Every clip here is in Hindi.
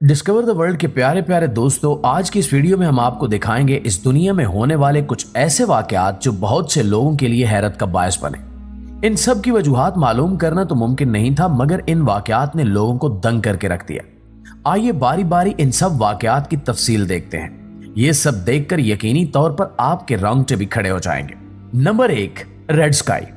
डिस्कवर द वर्ल्ड के प्यारे प्यारे दोस्तों, आज की इस वीडियो में हम आपको दिखाएंगे इस दुनिया में होने वाले कुछ ऐसे वाकयात जो बहुत से लोगों के लिए हैरत का बायस बने। इन सब की वजूहात मालूम करना तो मुमकिन नहीं था, मगर इन वाकयात ने लोगों को दंग करके रख दिया। आइए बारी बारी इन सब वाकयात की तफसील देखते हैं। ये सब देखकर यकीनी तौर पर आपके रोंगटे भी खड़े हो जाएंगे। Number 1, red sky.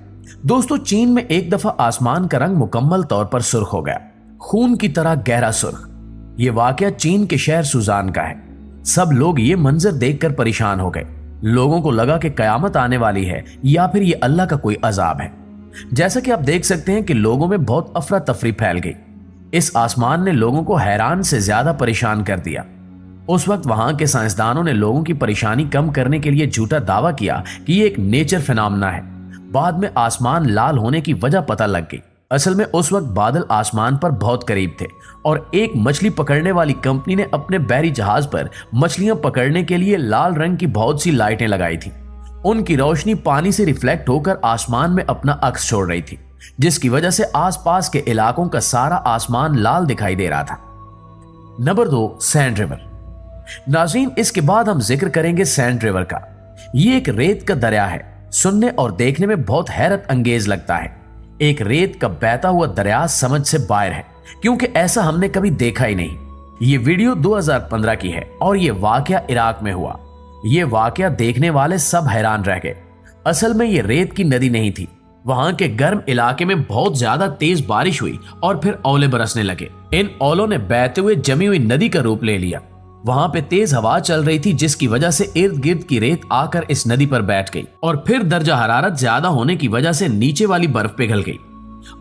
दोस्तों, चीन में एक दफा आसमान का रंग मुकम्मल तौर पर सुर्ख हो गया, खून की तरह गहरा सुर्ख। ये वाकया चीन के शहर सुजान का है। सब लोग ये मंजर देखकर परेशान हो गए। लोगों को लगा कि कयामत आने वाली है या फिर ये अल्लाह का कोई अजाब है। जैसा कि आप देख सकते हैं कि लोगों में बहुत अफरा तफरी फैल गई। इस आसमान ने लोगों को हैरान से ज्यादा परेशान कर दिया। उस वक्त वहां के साइंसदानों ने लोगों की परेशानी कम करने के लिए झूठा दावा किया कि ये एक नेचर फिनोमेना है। बाद में आसमान लाल होने की वजह पता लग गई। असल में उस वक्त बादल आसमान पर बहुत करीब थे और एक मछली पकड़ने वाली कंपनी ने अपने बहरी जहाज पर मछलियां पकड़ने के लिए लाल रंग की बहुत सी लाइटें लगाई थी। उनकी रोशनी पानी से रिफ्लेक्ट होकर आसमान में अपना अक्स छोड़ रही थी, जिसकी वजह से आसपास के इलाकों का सारा आसमान लाल दिखाई दे रहा था। Number 2, sand river. नाज़रीन, इसके बाद हम जिक्र करेंगे सैंड रिवर का। ये एक रेत का दरिया है। सुनने और देखने में बहुत हैरत अंगेज लगता है। एक रेत का बहता हुआ दरिया समझ से बाहर है, क्योंकि ऐसा हमने कभी देखा ही नहीं। ये वीडियो 2015 की है और ये वाकया इराक में हुआ। ये वाकया देखने वाले सब हैरान रह गए। असल में ये रेत की नदी नहीं थी। वहां के गर्म इलाके में बहुत ज्यादा तेज बारिश हुई और फिर ओले बरसने लगे। इन ओलों ने बहते हुए जमी हुई नदी का रूप ले लिया। वहां पे तेज हवा चल रही थी, जिसकी वजह से इर्द गिर्द की रेत आकर इस नदी पर बैठ गई और फिर दर्जा हरारत ज्यादा होने की वजह से नीचे वाली बर्फ पिघल गई।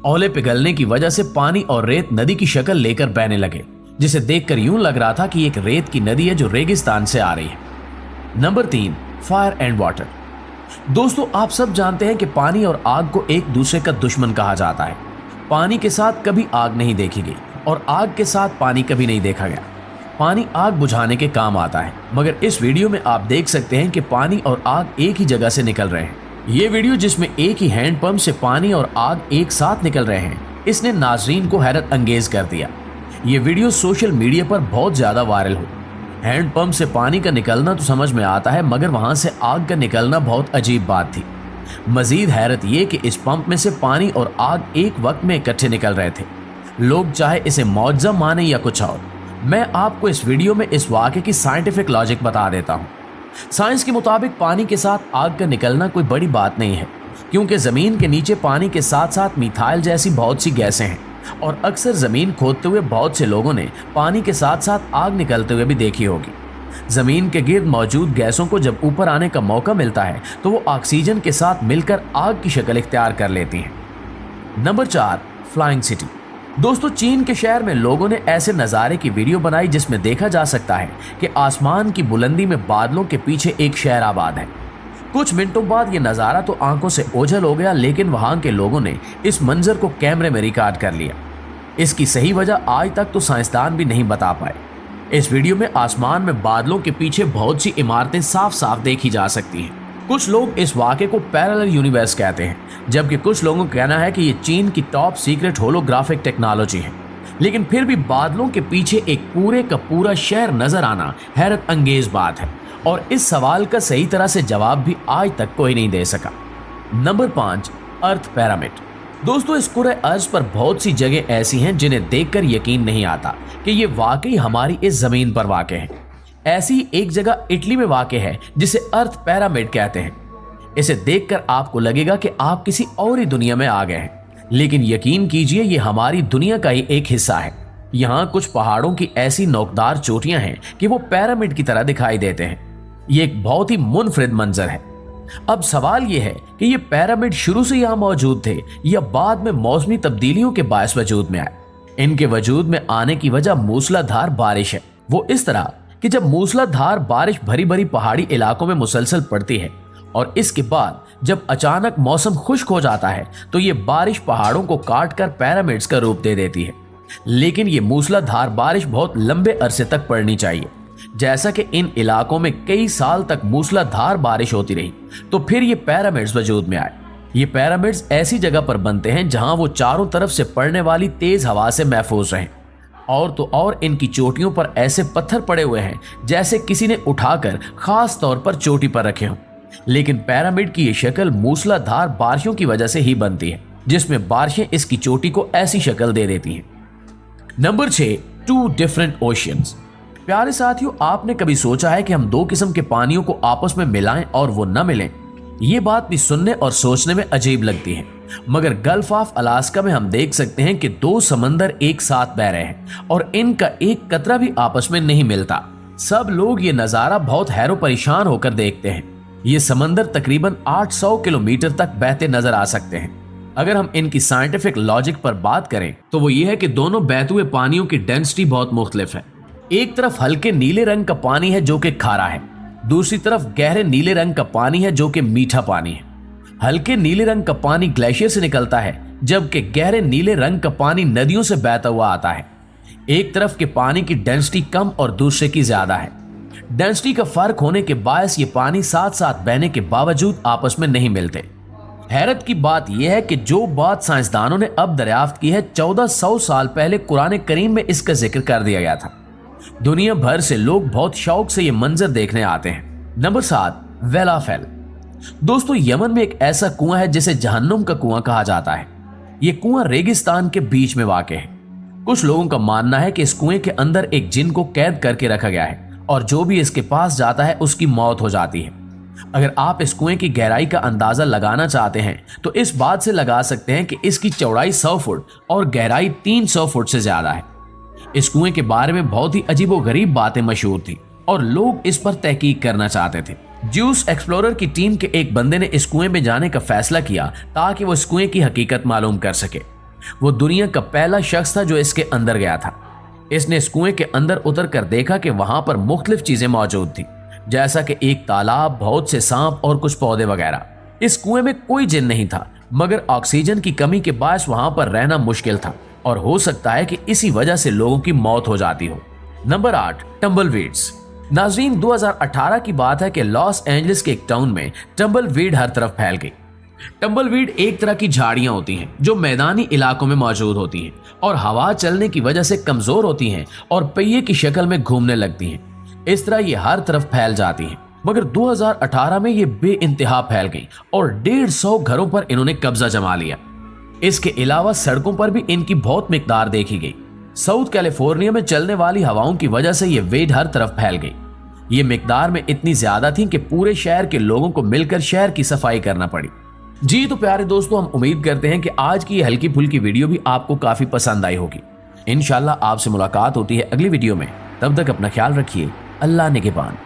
ओले पिघलने की वजह से पानी और रेत नदी की शक्ल लेकर बहने लगे, जिसे देखकर यूं लग रहा था कि एक रेत की नदी है जो रेगिस्तान से आ रही है। Number 3, fire and water. दोस्तों, आप सब जानते हैं कि पानी और आग को एक दूसरे का दुश्मन कहा जाता है। पानी के साथ कभी आग नहीं देखी गई और आग के साथ पानी कभी नहीं देखा गया। पानी आग बुझाने के काम आता है, मगर इस वीडियो में आप देख सकते हैं कि पानी और आग एक ही जगह से निकल रहे हैं। ये वीडियो जिसमें एक ही हैंडपंप से पानी और आग एक साथ निकल रहे हैं, इसने नाजरीन को हैरत अंगेज कर दिया। ये वीडियो सोशल मीडिया पर बहुत ज्यादा वायरल हुई। हैंडपंप से पानी का निकलना तो समझ में आता है, मगर वहां से आग का निकलना बहुत अजीब बात थी। मजीद हैरत ये कि इस पंप में से पानी और आग एक वक्त में इकट्ठे निकल रहे थे। लोग चाहे इसे मौजज़ा माने या कुछ और। मैं आपको इस वीडियो में इस वाक़े की साइंटिफिक लॉजिक बता देता हूँ। साइंस के मुताबिक पानी के साथ आग का निकलना कोई बड़ी बात नहीं है, क्योंकि ज़मीन के नीचे पानी के साथ साथ मिथाइल जैसी बहुत सी गैसें हैं और अक्सर ज़मीन खोदते हुए बहुत से लोगों ने पानी के साथ साथ आग निकलते हुए भी देखी होगी। ज़मीन के गिर्द मौजूद गैसों को जब ऊपर आने का मौका मिलता है तो वो ऑक्सीजन के साथ मिलकर आग की शक्ल इख्तियार कर लेती हैं। Number 4, flying city. दोस्तों, चीन के शहर में लोगों ने ऐसे नज़ारे की वीडियो बनाई जिसमें देखा जा सकता है कि आसमान की बुलंदी में बादलों के पीछे एक शहर आबाद है। कुछ मिनटों बाद ये नज़ारा तो आंखों से ओझल हो गया, लेकिन वहां के लोगों ने इस मंजर को कैमरे में रिकॉर्ड कर लिया। इसकी सही वजह आज तक तो साइंसदान भी नहीं बता पाए। इस वीडियो में आसमान में बादलों के पीछे बहुत सी इमारतें साफ साफ देखी जा सकती हैं। कुछ लोग इस वाक़े को पैरेलल यूनिवर्स कहते हैं, जबकि कुछ लोगों का कहना है कि ये चीन की टॉप सीक्रेट होलोग्राफिक टेक्नोलॉजी है। लेकिन फिर भी बादलों के पीछे एक पूरे का पूरा शहर नजर आना हैरत अंगेज बात है और इस सवाल का सही तरह से जवाब भी आज तक कोई नहीं दे सका। नंबर 5, अर्थ पिरामिड। दोस्तों, इस कुरे अर्ज पर बहुत सी जगह ऐसी हैं जिन्हें देखकर यकीन नहीं आता कि ये वाकई हमारी इस जमीन पर वाक़ है। ऐसी एक जगह इटली में वाक़ है जिसे अर्थ पिरामिड कहते हैं। इसे देखकर आपको लगेगा कि आप किसी और ही दुनिया में आ गए हैं, लेकिन यकीन कीजिए ये हमारी दुनिया का ही एक हिस्सा है। यहाँ कुछ पहाड़ों की ऐसी नोकदार चोटियां हैं कि वो पिरामिड की तरह दिखाई देते हैं। ये एक बहुत ही मुनफरिद मंजर है। अब सवाल ये है कि ये पिरामिड शुरू से यहाँ मौजूद थे या बाद में मौसमी तब्दीलियों के बायस वजूद में आए। इनके वजूद में आने की वजह मूसलाधार बारिश है। वो इस तरह कि जब मूसलाधार बारिश भरी भरी पहाड़ी इलाकों में मुसलसल पड़ती है और इसके बाद जब अचानक मौसम खुश्क हो जाता है तो ये बारिश पहाड़ों को काट कर पिरामिड्स का रूप दे देती है। लेकिन ये मूसलाधार बारिश बहुत लंबे अरसे तक पड़नी चाहिए। जैसा कि इन इलाकों में कई साल तक मूसलाधार बारिश होती रही तो फिर ये पिरामिड्स वजूद में आए। ये पिरामिड्स ऐसी जगह पर बनते हैं जहां वो चारों तरफ से पड़ने वाली तेज हवा से महफूज रहें और तो और इनकी चोटियों पर ऐसे पत्थर पड़े हुए हैं जैसे किसी ने उठाकर खास तौर पर चोटी पर रखे हों। लेकिन पिरामिड की ये शक्ल मूसलाधार बारिशों की वजह से ही बनती है, जिसमें बारिशें इसकी चोटी को ऐसी शक्ल दे देती हैं। Number 6, 2 different oceans. प्यारे साथियों, आपने कभी सोचा है कि हम 2 किस्म के पानियों को आपस में मिलाएं और वो न मिलें? ये बात भी सुनने और सोचने में अजीब लगती है, मगर गल्फ ऑफ अलास्का में हम देख सकते हैं कि 2 समंदर एक साथ बह रहे हैं और इनका एक कतरा भी आपस में नहीं मिलता। सब लोग ये नजारा बहुत हैरो परेशान होकर देखते हैं। ये समंदर तकरीबन 800 किलोमीटर तक बहते नजर आ सकते हैं। अगर हम इनकी साइंटिफिक लॉजिक पर बात करें तो वो ये है कि दोनों बहते हुए पानियों की डेंसिटी बहुत मुख्तलिफ है। एक तरफ हल्के नीले रंग का पानी है जो कि खारा है, दूसरी तरफ गहरे नीले रंग का पानी है जो कि मीठा पानी है। हल्के नीले रंग का पानी ग्लेशियर से निकलता है, जबकि गहरे नीले रंग का पानी नदियों से बहता हुआ आता है। एक तरफ के पानी की डेंसिटी कम और दूसरे की ज्यादा है। डेंसिटी का फर्क होने के बायस ये पानी साथ साथ बहने के बावजूद आपस में नहीं मिलते। हैरत की बात यह है कि जो बात साइंसदानों ने अब दरियाफ्त की है, 1400 साल पहले कुरान करीम में इसका जिक्र कर दिया गया था। दुनिया भर से लोग बहुत शौक से ये मंजर देखने आते हैं। नंबर 7, वेला फेल। दोस्तों, यमन में एक ऐसा कुआं है जिसे जहन्नुम का कुआं कहा जाता है। ये कुआं रेगिस्तान के बीच में वाक़ है। कुछ लोगों का मानना है कि इस कुएं के अंदर एक जिन को कैद करके रखा गया है और जो भी इसके पास जाता है उसकी मौत हो जाती है। अगर आप इस कुएं की गहराई का अंदाजा लगाना चाहते हैं तो इस बात से लगा सकते हैं कि इसकी चौड़ाई 100 फुट और गहराई 300 फुट से ज्यादा है। इस कुएं के बारे में बहुत ही अजीबोगरीब बातें मशहूर थी और लोग इस पर तहकीक करना चाहते थे। ज्यूस एक्सप्लोरर की टीम के एक बंदे ने इस कुएं में जाने का फैसला किया ताकि वो इस कुएं की हकीकत मालूम कर सके। वो दुनिया का पहला शख्स था जो इसके अंदर गया था। इसने इस कुएं के अंदर उतर कर देखा कि वहां पर मुख्तलिफ चीजें मौजूद थी, जैसा कि एक तालाब, बहुत से सांप और कुछ पौधे वगैरह। इस कुएं में कोई जिन नहीं था, मगर ऑक्सीजन की कमी के बायस वहां पर रहना मुश्किल था और हो सकता है कि इसी वजह से लोगों की मौत हो जाती हो। नंबर 8, टम्बलवीड्स। नाजरीन, 2018 की बात है कि लॉस एंजलिस के एक टाउन में टम्बलवीड हर तरफ फैल गई। टम्बलवीड एक तरह की झाड़ियां होती हैं जो मैदानी इलाकों में मौजूद होती हैं और हवा चलने की वजह से कमजोर होती हैं और पहिए की शक्ल में घूमने लगती हैं। इस तरह ये हर तरफ फैल जाती हैं, मगर 2018 में ये बेइंतहा फैल गई और 150 घरों पर इन्होंने कब्जा जमा लिया। इसके अलावा सड़कों पर भी इनकी बहुत मिकदार देखी गई। साउथ कैलिफोर्निया में चलने वाली हवाओं की वजह से ये वेड हर तरफ फैल गई। ये मिकदार में इतनी ज्यादा थी कि पूरे शहर के लोगों को मिलकर शहर की सफाई करना पड़ी। जी तो प्यारे दोस्तों, हम उम्मीद करते हैं कि आज की हल्की फुल्की वीडियो भी आपको काफी पसंद आई होगी। इंशाल्लाह आपसे मुलाकात होती है अगली वीडियो में। तब तक अपना ख्याल रखिए। अल्लाह निगहबान।